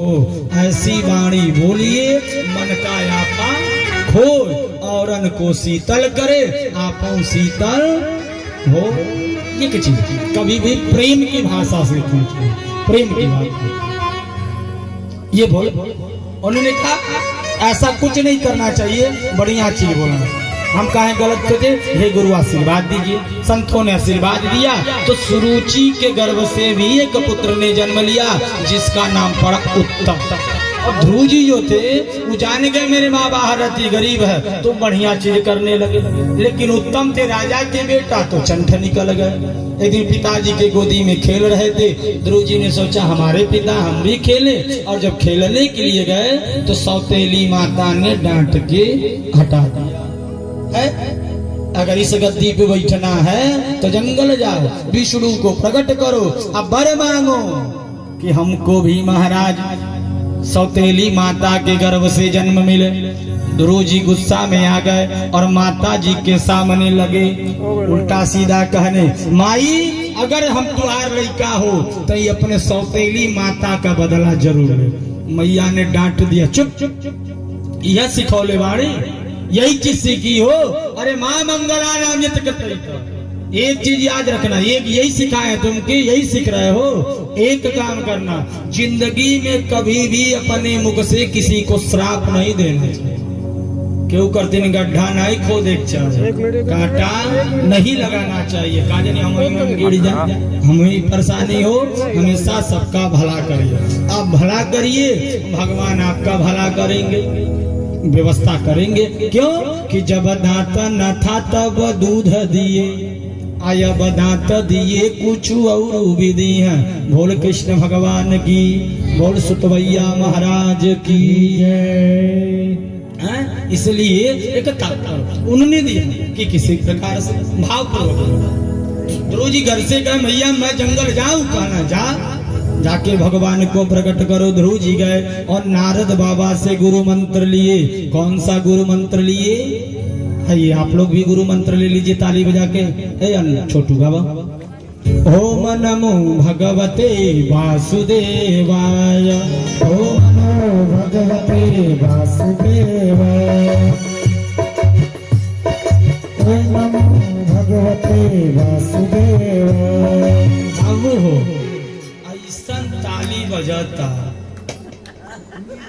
हो, ऐसी वाणी बोलिए मन का आपा खोए, औरन को शीतल करे आपो शीतल हो। ये क्या चीज, कभी भी प्रेम की भाषा से पूछो, प्रेम की भाषा। ये बोल उन्होंने कहा ऐसा कुछ नहीं करना चाहिए, बढ़िया चीज बोलना। हम कहें गलत सोचे, हे गुरु आशीर्वाद दीजिए। संतों ने आशीर्वाद दिया तो सुरुचि के गर्भ से भी एक पुत्र ने जन्म लिया जिसका नाम पड़ा उत्तम। और ध्रुव जी जो थे वो जान गए मेरे माँ बाहर रहती गरीब है तो बढ़िया चीज करने लगे, लेकिन उत्तम थे राजा के बेटा तो चंठ निकल गए। एक दिन पिताजी के गोदी में खेल रहे थे, ध्रुव जी ने सोचा हमारे पिता हम भी खेले, और जब खेलने के लिए गए तो सौतेली माता ने डांट के हटा दिया है, अगर इस गद्दी पे बैठना है तो जंगल जाओ, विष्णु को प्रकट करो, अब वर मांगो कि हमको भी महाराज सौतेली माता के गर्भ से जन्म मिले। ध्रुव जी गुस्सा में आ गए और माता जी के सामने लगे उल्टा सीधा कहने, माई अगर हम तुम्हार लड़का हो तो ये अपने सौतेली माता का बदला जरूर ले। मैया ने डांट दिया, चुप चुप चुप, यह सिखौले वाणी, यही चीज सीखी हो। अरे माँ मंगला नाम ये तरीका, एक चीज याद रखना, एक यही सिखाए तुमके, यही सीख रहे हो। एक काम करना, जिंदगी में कभी भी अपने मुख से किसी को श्राप नहीं देना चाहिए। क्यों करते नहीं, गड्ढा नहीं खोद एक चाहिए, कांटा नहीं लगाना चाहिए। काजनी हम गिर जाए, हमें परेशानी हो, हमेशा सबका भला करिए। आप भला करिए, भगवान आपका भला करेंगे, व्यवस्था करेंगे। क्यों कि जब दांत न था तब दूध दिए, आया दांत दिए कुछ और भी दिए। बोल कृष्ण भगवान की, बोल सुतवैया महाराज की है। इसलिए एक ताकत उन्होंने दिया कि किसी प्रकार से भावपूर्वक। ध्रुव जी घर से गए, मैया मैं जंगल जाऊं, कहना जा, जाके भगवान को प्रकट करो। ध्रुव जी गए और नारद बाबा से गुरु मंत्र लिए। कौन सा गुरु मंत्र लिए? ये आप लोग भी गुरु मंत्र ले लीजिए ताली बजा के। छोटू बाबा, ओम नमो भगवते वासुदेवाय, ओम नमो भगवते वासुदेवाय, ओम नमो भगवते वासुदेवाय। अब हो ऐसा ताली बजाता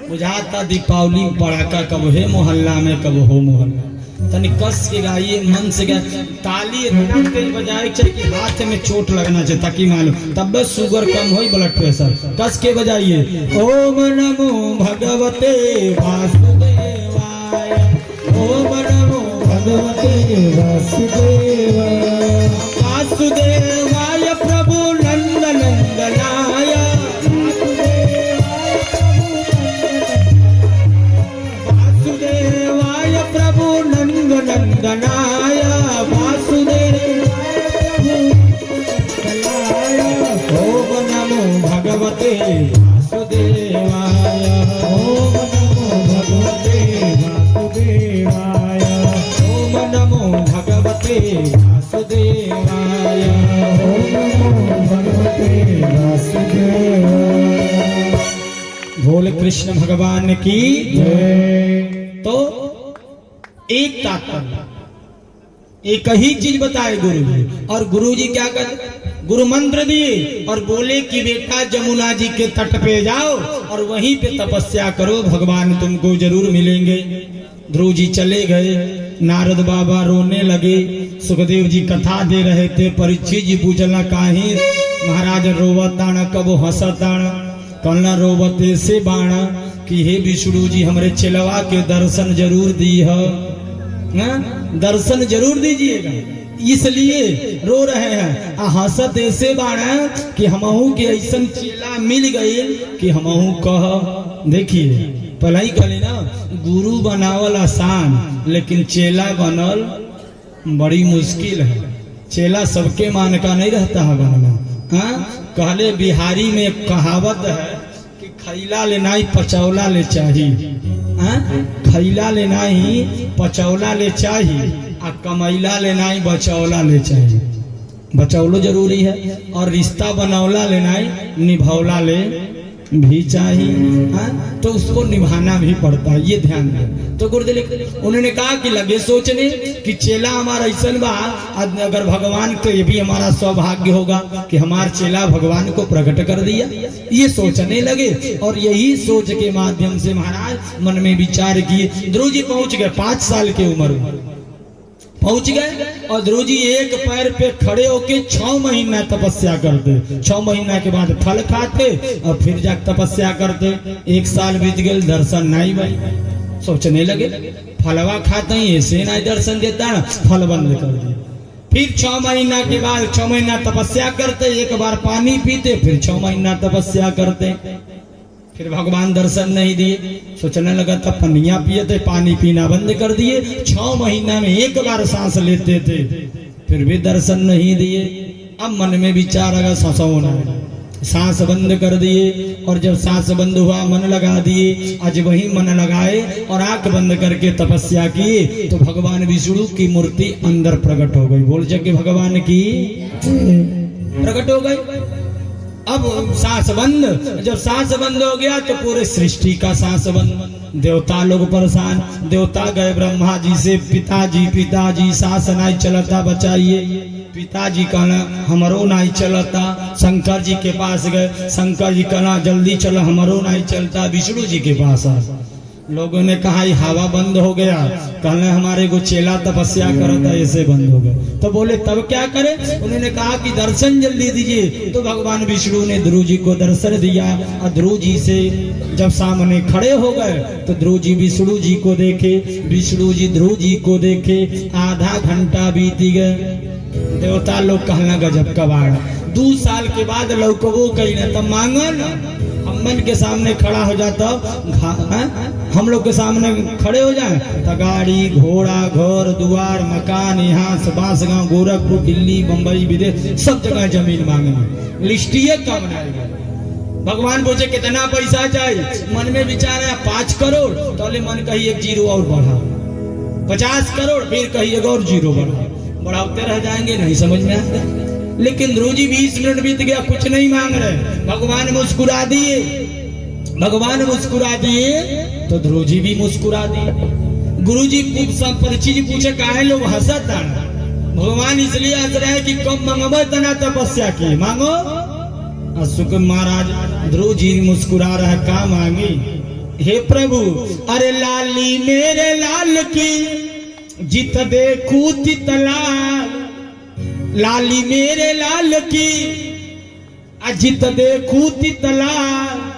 बुझाता दीपावली पड़ाका कब है मोहल्ला में, कब हो मोहल्ला। तनी कस के गाइए, मन से गाइए, ताली इतना तेज बजाए चाहिए कि हाथ में चोट लगना चाहिए ताकि मालूम, तब बस शुगर कम हो, ब्लड प्रेशर। कस के बजाइए, ओम नमो भगवते वासुदेवाय, ओम नमो भगवते वासुदेवाय, वासुदेवाय प्रभु नंद नंदनाय, वासुदेवाय प्रभु नंद नंदनाय, वासुदेवाय ओम नमो भगवते वासुदेवाय, ओम नमो भगवते वासुदेवाय, ओम नमो भगवते वासुदेवाय, ओम नमो भगवते वासुदेवाय। बोल कृष्ण भगवान की जय। तो एक तात्पर्य, एक ही चीज बताए गुरु जी, और गुरु जी क्या करते, गुरु मंत्र दिए और बोले कि बेटा जमुना जी के तट पे जाओ और वहीं पे तपस्या करो, भगवान तुमको जरूर मिलेंगे। ध्रुव जी चले गए, नारद बाबा रोने लगे, सुखदेव जी कथा दे रहे थे, परीक्षित जी पूछला काहे महाराज रोवताण कब हंसताण, कहना रोवते से बाणा कि हे विष्णु जी हमरे चेलवा के दर्शन जरूर दी है, दर्शन जरूर दीजिएगा, इसलिए रो रहे हैं। हंसत ऐसे बाणा कि हमहू के ऐसा चेला मिल गए कि हमहू कह। देखिए पहले ही कहले ना, गुरु बनावल आसान लेकिन चेला बनल बड़ी मुश्किल है। चेला सबके मान का नहीं रहता है बनना। कहले बिहारी में एक कहावत है कि खैला लेना ही पचौला ले चाहिए, खैला लेना ही पचौला ले चाहिए, और कमैला लेना ही बचौला ले चाहिए। बचौलो जरूरी है और रिश्ता बनौला लेना ही निभौला ले भी चाहिए, हाँ? तो उसको निभाना भी पड़ता है, ये ध्यान दे। तो गुरुदेव उन्होंने कहा कि लगे सोचने कि चेला हमारा ऐसा बा, अगर भगवान तो ये भी हमारा सौभाग्य होगा कि हमारा चेला भगवान को प्रकट कर दिया, ये सोचने लगे। और यही सोच के माध्यम से महाराज मन में विचार किए। ध्रुव जी पहुंच गए 5 साल की उम्र में पहुंच गए, और ध्रुव जी एक पैर पे खड़े होके 6 महीना तपस्या करते। 6 महीना के बाद फल खाते और फिर जाकर तपस्या करते। 1 साल बीत गए, दर्शन नहीं भाई। सोचने लगे फलवा खाते ही ऐसे नहीं दर्शन देता ना, फल बंद कर दिए। फिर 6 महीना के बाद 6 महीना तपस्या करते, एक बार पानी पीते, फिर 6 महीना तपस्या करते, फिर भगवान दर्शन नहीं दिए। सोचने लगा तब पनिया पिए थे, पानी पीना बंद कर दिए। 6 महीना में एक बार सांस लेते थे, फिर भी दर्शन नहीं दिए। अब मन में विचार आगा सांस होना है, सांस बंद कर दिए। और जब सांस बंद हुआ मन लगा दिए। आज वही मन लगाए और आंख बंद करके तपस्या किए तो भगवान विष्णु की मूर्ति अंदर प्रकट हो गई। बोल जग भगवान की प्रकट हो गई। अब सांस बंद, जब सांस बंद हो गया तो पूरे सृष्टि का सांस बंद। देवता लोग परेशान, देवता गए ब्रह्मा जी से, पिताजी सांस नहीं चलता बचाइए। पिताजी कहना हमरो नहीं चलता। शंकर जी के पास गए, शंकर जी कहना जल्दी चलो हमरो नहीं चलता। विष्णु जी के पास आ, लोगों ने कहा हवा बंद हो गया, कहने हमारे को चेला तपस्या करता ऐसे बंद हो गया। तो बोले तब क्या करें? उन्होंने कहा कि दर्शन जल्दी दीजिए। तो भगवान विष्णु ने ध्रुव जी को दर्शन दिया। और ध्रुव जी से जब सामने खड़े हो गए तो ध्रुव जी विष्णु जी को देखे, विष्णु जी ध्रुव जी को देखे। आधा घंटा बीती गए। देवता लोग कहना गजब कबाड़। 2 साल के बाद लौकबो कही ना, तब मांगो ना, हम के सामने खड़ा हो जाता, हम लोग के सामने खड़े हो जाए तो गाड़ी घोड़ा घर द्वार मकान, यहाँ से बांस गांव गोरखपुर दिल्ली बम्बई विदेश सब जगह जमीन मांगनी, लिस्टिए कम नहीं। भगवान पूछे कितना पैसा चाहिए? मन में विचार है 5 करोड़, तो मन कही 1 जीरो और बढ़ा। 50 करोड़, फिर कही 1 और जीरो बढ़ा। बढ़ाते रह जाएंगे, नहीं समझ में आता। लेकिन ध्रुव जी 20 मिनट बीत गया, कुछ नहीं मांग रहे। भगवान मुस्कुरा दिए, भगवान मुस्कुरा दिए तो ध्रुव जी भी मुस्कुरा दिए। गुरु जी परिचित जी पूछे काहे लोग हंसत? भगवान इसलिए हंस रहे हैं कि कम मंगबो तना तपस्या की मांगो। अशुक महाराज ध्रुव जी मुस्कुरा रहे, का मांगी? हे प्रभु, अरे लाली मेरे लाल की जित देखू तितलाल, लाली मेरे लाल की अजित देखू तितलाल,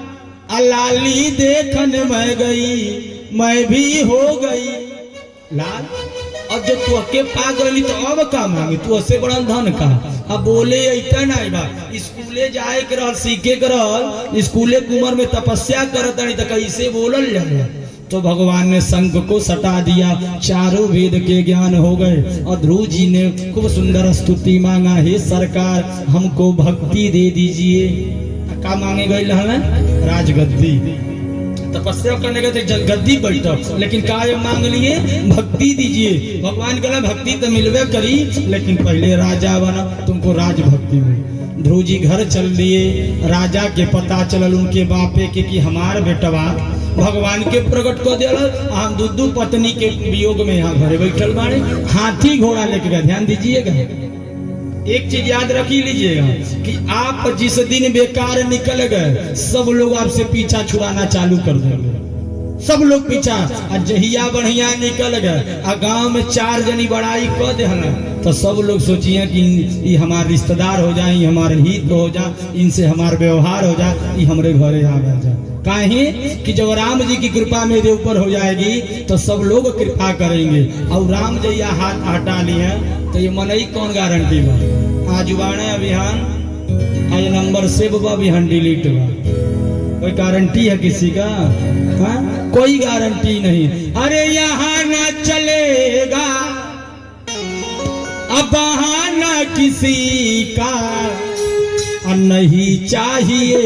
लाली देखन मैं गई मैं भी हो गई लाल। अब जब तू अके पा गई तो अब का मांगे? तू ऐसे बड़ा धन का। अब बोले ऐसा नहीं बा, स्कूले जाए के रहल, सीखे के रहल, स्कूले कुमार में तपस्या करत नहीं तो कैसे बोलल जाए? तो भगवान ने शंख को सटा दिया, चारों वेद के ज्ञान हो गए। और ध्रुव जी ने खूब सुंदर स्तुति मांगा, हे सरकार हमको भक्ति दे दीजिए। क्या मांगे गए? राजगद्दी। तपस्या करने गए थे गद्दी बैठो, लेकिन का मांग लिए? भक्ति दीजिए। भगवान कहला भक्ति तो मिलवे करी, लेकिन पहले राजा बना, तुमको राज भक्ति मिली। ध्रुव जी घर चल दिए। राजा के पता चलल उनके बापे के कि हमार बेटवा भगवान के प्रकट को दिया। हम 2 पत्नी के वियोग में यहाँ घरे बैठल बाड़े, हाथी घोड़ा लेके गए। ध्यान दीजिएगा, एक चीज याद रखी लीजिएगा कि आप जिस दिन बेकार निकल गए सब लोग आपसे पीछा छुड़ाना चालू कर देंगे। सब लोग पीछा, जहिया बढ़िया निकल गए आ गांव में 4 जनी बड़ाई कर दे तो सब लोग सोचिए कि ये हमारे रिश्तेदार हो जाए, ये हमारे हित हो जाए, इनसे हमारा व्यवहार हो जाए, ये हमारे घरे आ जाए। काहे कि जब राम जी की कृपा मेरे ऊपर हो जाएगी तो सब लोग कृपा करेंगे। और राम जैया हाथ हटा लिए तो ये मन ही कौन गारंटी बा? आज बाणे अभियान, आज नंबर सेव बा, अभियान डिलीट बा, कोई गारंटी है किसी का? हाँ, कोई गारंटी नहीं। अरे यहाँ ना चलेगा अब बहाना किसी का, नहीं चाहिए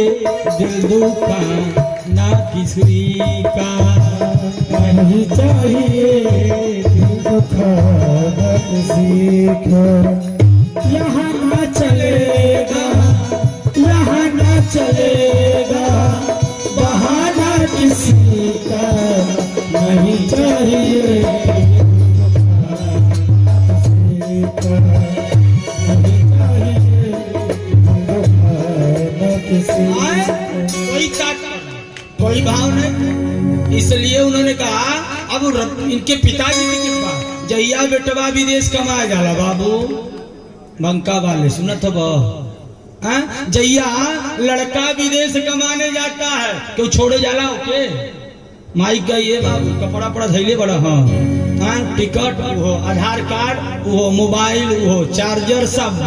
दिल दुखा ना किसी का, नहीं चाहिए दिल दुखा ना किसी का। यहाँ ना चलेगा, यहाँ ना चलेगा, किसी का नहीं चाहिए, कोई काट कोई भाव नहीं। इसलिए उन्होंने कहा अब इनके पिताजी की कृपा, जहिया बेटवा विदेश कमाया जाला बाबू बंका वाले सुनत हो जहिया लड़का विदेश कमाने जाता है क्यों छोड़े जाला ओके माइक गई बाबू कपड़ा पड़ा धैले बड़ा हाँ टिकट वो आधार कार्ड वो मोबाइल वो चार्जर सब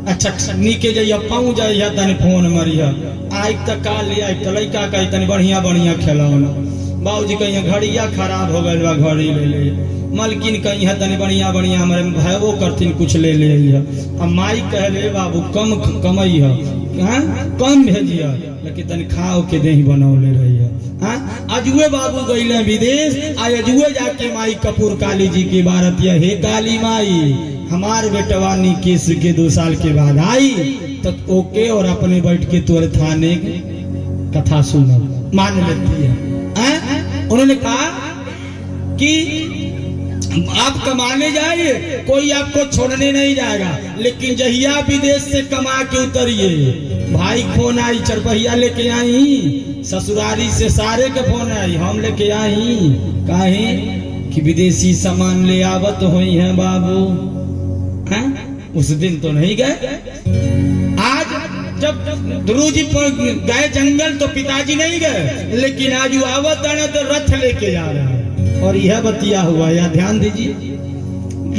अच्छा नीके जाइए पहुँच जाइए तनी फोन मरिया आज तक का लिया लड़का कही तनी बढ़िया बढ़िया खिलौना बाबूजी कहीं घड़िया खराब हो गई घड़ी ले ले मलकिन कहीं है तनी बढ़िया बढ़िया हमारे भाईबो करथिन कुछ ले ले अब माई कह ले बाबू कम कमई है कम भेजिया लेकिन तनी खाओ के दही बनौले रही है अजुए बाबू गईले विदेश अजुए जाके माई कपूर काली जी की बारतिया हे काली माई हमार बेटवानी केस के 2 साल के बाद आई तो ओके और अपने बैठ के तुअर थाने कथा सुनो मान लेती है। उन्होंने कहा कि आप कमाने जाइए कोई आपको छोड़ने नहीं जाएगा लेकिन जहिया विदेश से कमा के उतरिए भाई फोन आई चरपहिया लेके आई ससुरारी से सारे के फोन आई हम लेके आई काहे कि विदेशी सामान ले आवत हुई है बाबू हैं उस दिन तो नहीं गए। आज जब ध्रुव जी पर गए जंगल तो पिताजी नहीं गए लेकिन आज वो आवत है तो रथ लेके जा रहे हैं और यह बतिया हुआ या ध्यान दीजिए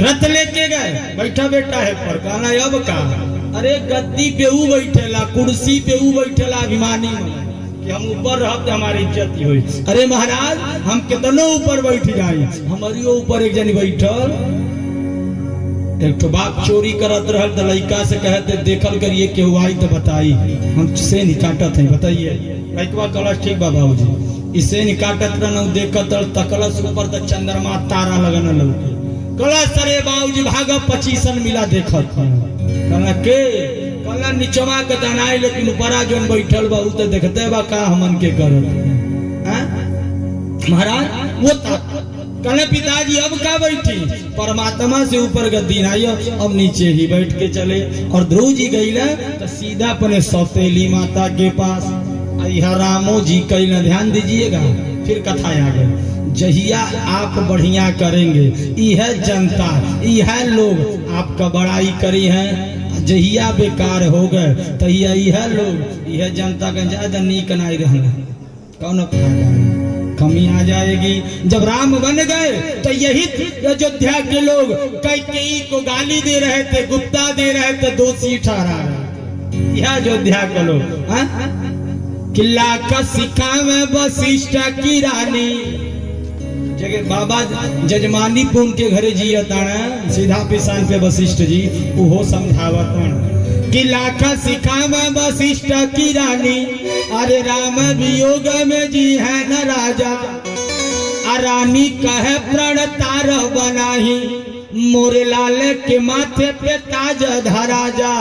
रथ लेके गए बैठा बेटा है पर कहना अब का अरे गद्दी पे ऊ बैठेला कुर्सी पे ऊ बैठेला अभिमानी कि हम ऊपर रहते हमारी इज्जत हुई। अरे महाराज हम कितनों ऊपर बैठ जाए हमारी ऊपर एक जनी बैठल एक तो बाप चोरी करत रहल तो लड़का से कहते देखल करिए केहू आई तो बताई हम से निकाटत है बताइए लड़कवा कलश ठीक बा बाबूजी इसे निकाटत रहना देखत तकलस ऊपर तो चंद्रमा तारा लगन लौके कलश अरे बाबूजी भाग 25 मिला देखत कहला के कहला निचवा के दनाई लेकिन ऊपरा जोन बैठल बा तो देखते बा का हमन के करत हैं महाराज वो कहले पिताजी अब का बैठी परमात्मा से ऊपर गद्दी नहीं अब नीचे ही बैठ के चले और ध्रुव जी गईले तो सीधा अपने सौतेली माता के पास रामो जी कहीं ध्यान दीजिएगा फिर कथा आ गई जहिया आप बढ़िया करेंगे यह जनता यह लोग आपका बड़ाई करी है जहिया बेकार हो गए तो यह लोग यह जनता का ज्यादा नीक नहीं रहना कौन फायदा कमी आ जाएगी। जब राम बन गए तो यही अयोध्या के लोग कैकेयी को गाली दे रहे थे गुप्ता दे रहे थे दोषी ठहरा रहे यह अयोध्या के लोग किला का सिक्का में वशिष्ठ की रानी जगह बाबा जजमानी पे उनके घरे जियता सीधा पिसान पे वशिष्ठ जी वो समझावत किला का सिक्का में वशिष्ठ की रानी अरे राम वियोग में जी है न राजा रानी कहे प्रण तार बनाही मोरे लाल के माथे पे ताज धरा जा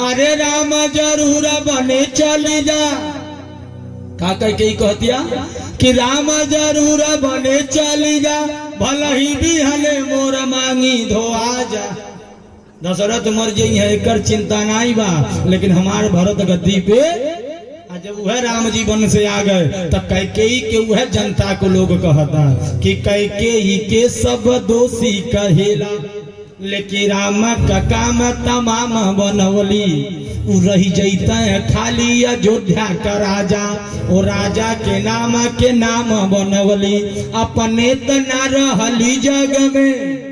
अरे राम जरूर बने चली जा का कह के कहतिया कि राम जरूर बने चली जा भला ही भी हले मोर मांगी धोआ जा दशरथ मर जाई है एकर चिंता नहीं बा लेकिन हमारे भरत गद्दी पे जब वह राम जी वन से आ गए तो कैकेयी के वह जनता को लोग कहता कि कैकेयी के सब दोषी कहेला लेकिन राम का काम तमाम बनवली रही जैता है खाली अयोध्या का राजा और राजा के नाम बनवली अपने तो न रहली जग में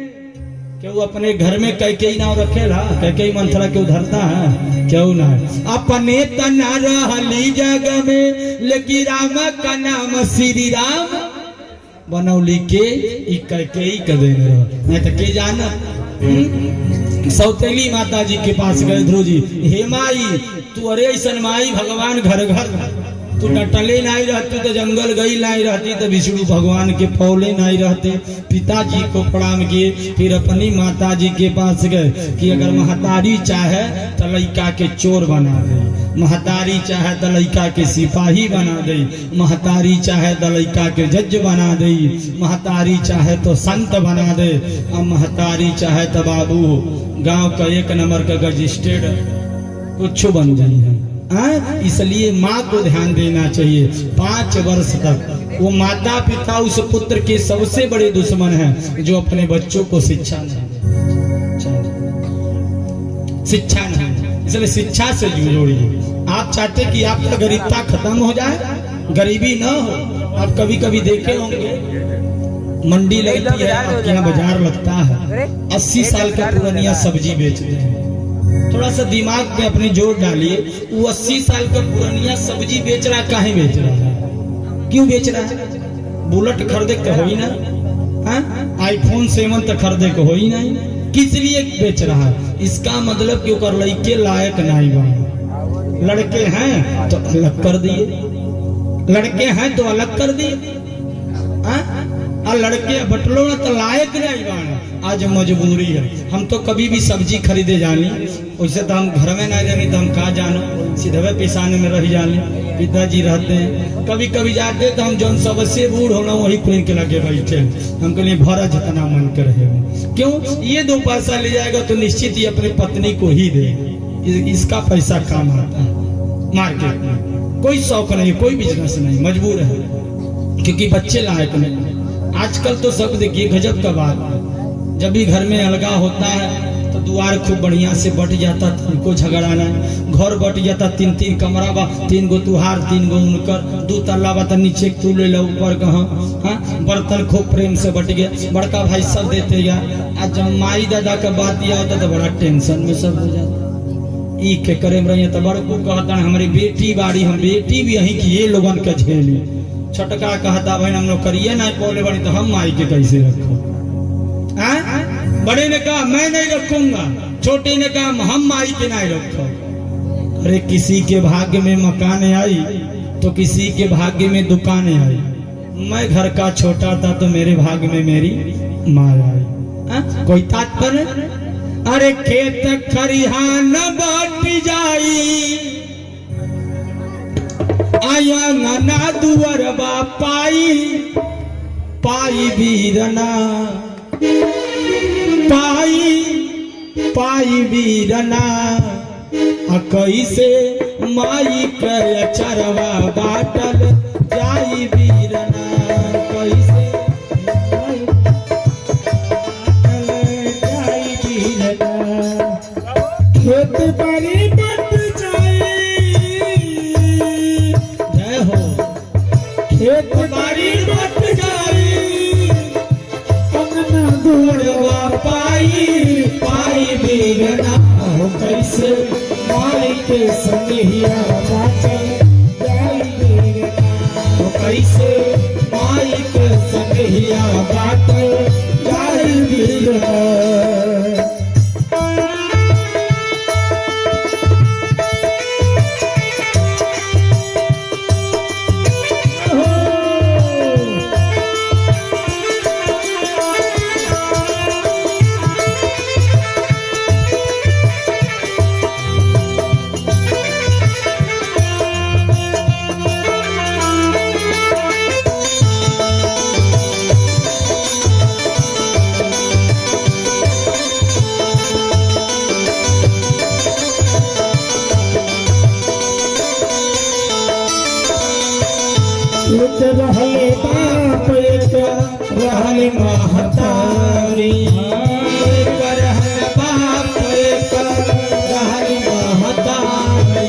क्यों अपने घर में कैकेयी नाव रखेला कैकेयी मंथरा क्यों धरता है क्यों ना अपने तो न रहली जग में लेकिन राम का नाम श्री राम बनौली के कैकेयी कर देने रहो नहीं तो के जाना सौतेली माता जी के पास गए ध्रुव जी हे माई तू अरे ऐसा माई भगवान घर घर तू डटले नहीं रहती तो जंगल गई नहीं रहती तो विष्णु भगवान के पौले नहीं रहते। पिताजी को प्रणाम किए, फिर अपनी माता जी के पास गए कि अगर महतारी चाहे तो लड़का के चोर बना दे, महतारी चाहे तो लड़का के सिपाही बना दे, महतारी चाहे तो लड़का के जज बना दे, महतारी चाहे तो संत बना दे, और महतारी चाहे तो बाबू गांव का 1 नंबर का रजिस्टर्ड कुछ बन जाए। इसलिए माँ को ध्यान देना चाहिए। 5 वर्ष तक वो माता पिता उस पुत्र के सबसे बड़े दुश्मन हैं जो अपने बच्चों को शिक्षा नहीं देते, शिक्षा नहीं। इसलिए शिक्षा से जोड़िए। आप चाहते कि आपका गरीबता खत्म हो जाए, गरीबी न हो। आप कभी कभी देखे होंगे मंडी लगती है, आपके यहाँ बाजार लगता है, 80 साल का पुरानिया सब्जी बेचते हैं। थोड़ा सा दिमाग में अपने जोर डालिए, वो 80 साल का पुरानिया सब्जी बेच रहा, काहे बेच रहा है, क्यों बेच रहा है? बुलेट खरीदे तो हो ही ना, आईफोन 7 तो खरीदे को हो ही नहीं, किस लिए बेच रहा है? इसका मतलब कि ओकर लड़के लायक नहीं बने। लड़के हैं तो अलग कर दिए, लड़के हैं तो अलग कर दिए, और लड़के बटलो ना तो लायक नहीं बने। आज मजबूरी है। हम तो कभी भी सब्जी खरीदे जानी, वैसे तो हम घर में नहीं रहनी तो हम कहाँ जानो, सीधे पेशाने में रह जाने। पिताजी रहते हैं, कभी कभी जाते तो हम जौन सबसे बूढ़ होना वही कोई के लगे बैठे, हमको लिए भरा जितना मन करे। क्यों? ये 2 पैसा ले जाएगा तो निश्चित ही अपनी पत्नी को ही दे, इसका पैसा काम आता है। मार्केट में कोई शौक नहीं, कोई बिजनेस नहीं, मजबूर है क्योंकि बच्चे लायक नहीं। आजकल तो सब देखिए गजब का बात, जब भी घर में अलगा होता है तो द्वार खूब बढ़िया से बट जाता, उनको झगड़ाना, घर बट जाता, 3-3 कमरा बा, 3 गो तुहार, 3 गो उनकर, 2 तल्ला बा, नीचे तू ले लो, ऊपर कहाँ, बर्तन खूब प्रेम से बट गया, बड़का भाई सब देते गया। आज जब माई दादा का बात दिया होता तो बड़ा टेंशन में सब हो जाता। ई के करे रही तो बड़को कहता हमारी बेटी बाड़ी, हम बेटी भी यही की ये लोगन का झेली। छोटका कहता भाई हम लोग करिए ना बोले बड़ी तो हम माई के कैसे रखो। बड़े ने कहा मैं नहीं रखूंगा, छोटे ने कहा हम माई के नहीं रखो। अरे किसी के भाग्य में मकान आई तो किसी के भाग्य में दुकानें आई। मैं घर का छोटा था तो मेरे भाग्य में मेरी माँ आई। कोई तात्पर्य? अरे खेत खरिहान बाट जाई, आया नाना दुअर बा पाई, पाई बीरना, पाई पाई बीरना, कैसे माई के अचरवा बाटल जाई बीरना, कैसे जाई बीरना। खेत बाड़ी बट जाई, जय हो, खेत बाड़ी बट जाई, अंगना दुअरवा पाई, पाई बीरना, कैसे माई के सनिहिया बाटल जाई बीरना, कैसे माई के सनिहिया बाटल जाई बीरना। एक रहले बाप, एक रहले महतारी, एक रहले बाप, एक रहले महतारी,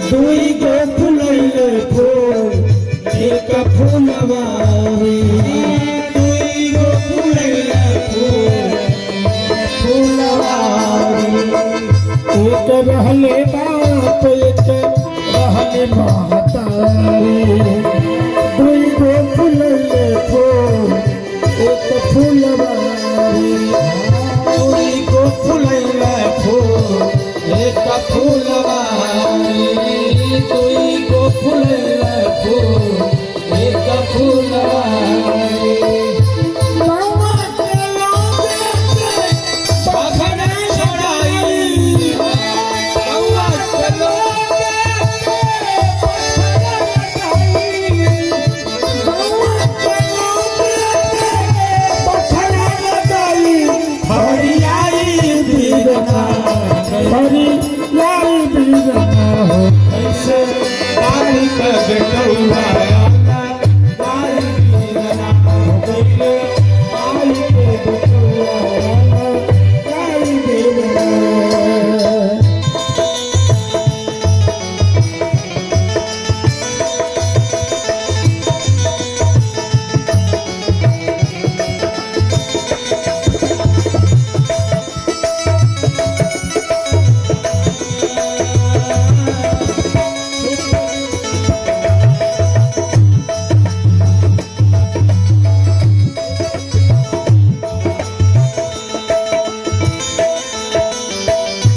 दुई गो फुलैले फूल, एक फूलवारी, दुई गो फुलैले फूल, फूलवारी। एक रहले बाप, एक रहले महतारी, दुई गो फुलैले फूल, एक फूलवारी, दुई गो फुलैले फूल, एक फूलवारी, दुई गो फुलैले पंकज कौआ